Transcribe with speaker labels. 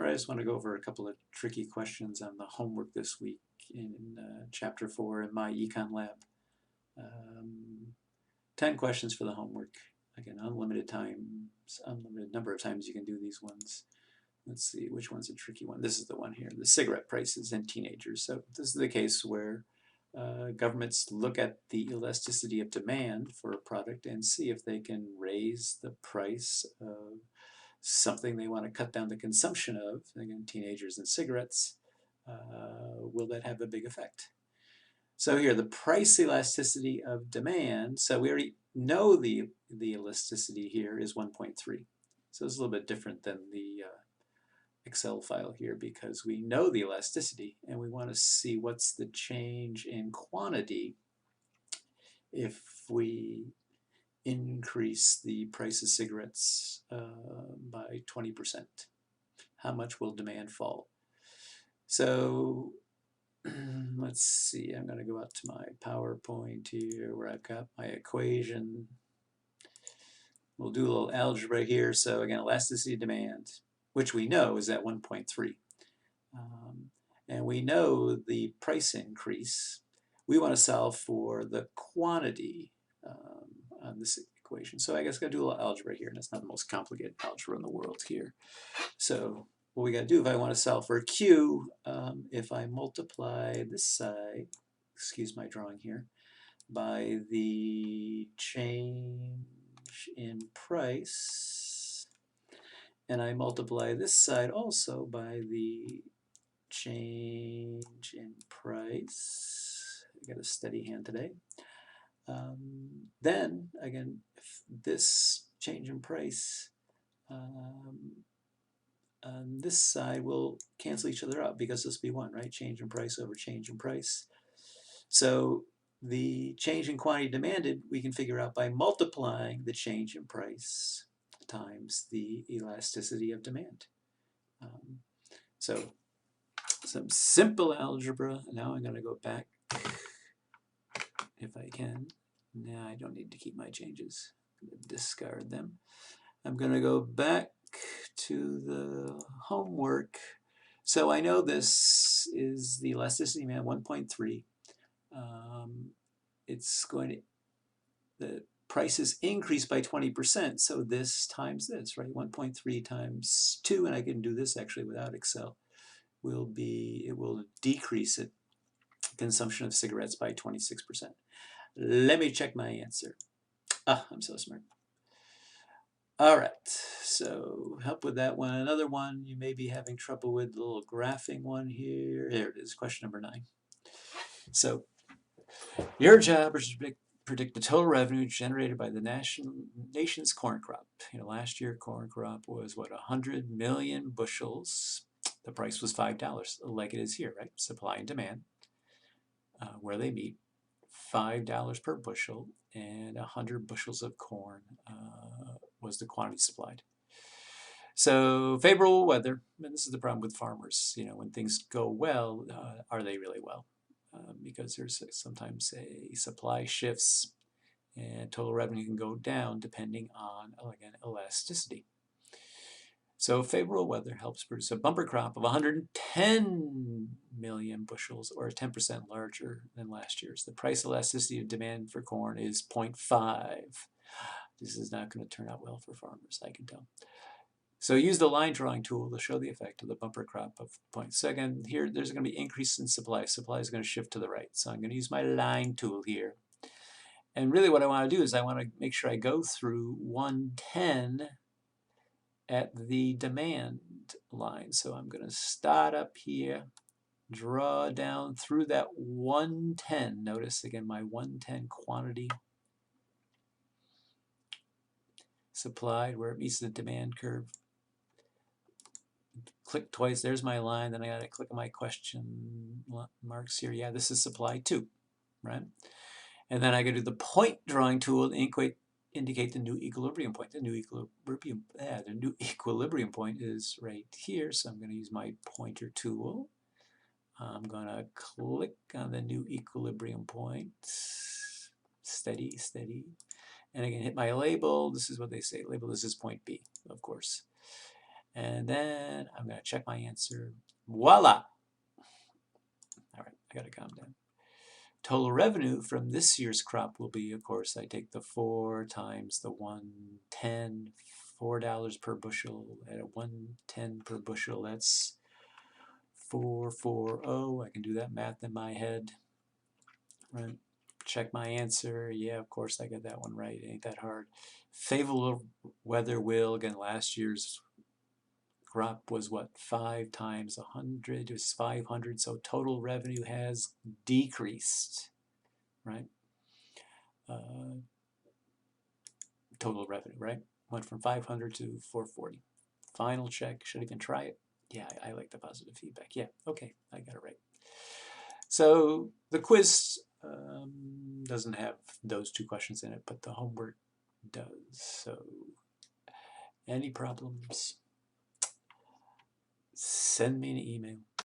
Speaker 1: All right, I just want to go over a couple of tricky questions on the homework this week in Chapter 4 in my Econ Lab. 10 questions for the homework. Again, unlimited times, unlimited number of times you can do these ones. Let's see, which one's a tricky one? This is the one here, the cigarette prices in teenagers. So this is the case where governments look at the elasticity of demand for a product and see if they can raise the price of something they want to cut down the consumption of, again, teenagers and cigarettes. Will that have a big effect? So here, the price elasticity of demand, so we already know the elasticity here is 1.3. So it's a little bit different than the Excel file here because we know the elasticity and we want to see what's the change in quantity if we increase the price of cigarettes by 20%. How much will demand fall? So let's see, I'm going to go out to my PowerPoint here where I've got my equation. We'll do a little algebra here. So again, elasticity of demand, which we know is at 1.3. And we know the price increase. We want to solve for the quantity on this equation. So I guess I'm going to do a little algebra here, and it's not the most complicated algebra in the world here. So what we got to do if I want to solve for Q, if I multiply this side, excuse my drawing here, by the change in price, and I multiply this side also by the change in price, I got a steady hand today, then again, if this change in price on this side will cancel each other out because this will be 1, right? Change in price over change in price. So the change in quantity demanded we can figure out by multiplying the change in price times the elasticity of demand. So some simple algebra. Now I'm going to go back if I can. Now I don't need to keep my changes. I'm going to discard them. I'm going to go back to the homework. So I know this is the elasticity demand 1.3. It's going to, the prices increase by 20%, so this times this, right? 1.3 times 2, and I can do this actually without Excel, will be, it will decrease it, consumption of cigarettes by 26%. Let me check my answer. Ah, I'm so smart. All right, so help with that one. Another one you may be having trouble with, the little graphing one here. There it is, question number 9. So your job is to predict the total revenue generated by the nation's corn crop. You know, last year corn crop was what, 100 million bushels. The price was $5, like it is here, right? Supply and demand, where they meet, $5 per bushel, and 100 bushels of corn was the quantity supplied. So favorable weather, and this is the problem with farmers. You know, when things go well, are they really well? Because there's sometimes a supply shifts and total revenue can go down depending on, again, elasticity. So favorable weather helps produce a bumper crop of 110 million bushels, or 10% larger than last year's. The price elasticity of demand for corn is 0.5. This is not going to turn out well for farmers, I can tell. So use the line drawing tool to show the effect of the bumper crop of points. So again, here there's going to be increase in supply. Supply is going to shift to the right. So I'm going to use my line tool here. And really what I want to do is I want to make sure I go through 110 at the demand line. So I'm going to start up here, draw down through that 110. Notice again my 110 quantity supplied where it meets the demand curve. Click twice, there's my line, then I got to click on my question marks here. Yeah, this is supply 2, right? And then I got to do the point drawing tool to indicate the new equilibrium point. The new equilibrium point is right here, so I'm going to use my pointer tool. I'm going to click on the new equilibrium point. Steady, steady. And again, hit my label. This is what they say. Label this as point B, of course. And then I'm going to check my answer. Voila! All right, I got to calm down. Total revenue from this year's crop will be, of course, I take the 4 times the 110, $4 per bushel at a 110 per bushel. That's 440. I can do that math in my head. Right. Check my answer. Yeah, of course I got that one right. Ain't that hard. Favorable weather will, again, last year's crop was what, 5 times 100 is 500, so total revenue has decreased, right? Total revenue, right? Went from 500 to 440. Final check, should even try it. Yeah, I like the positive feedback. Yeah, okay, I got it right. So the quiz doesn't have those 2 questions in it, but the homework does. So any problems, send me an email.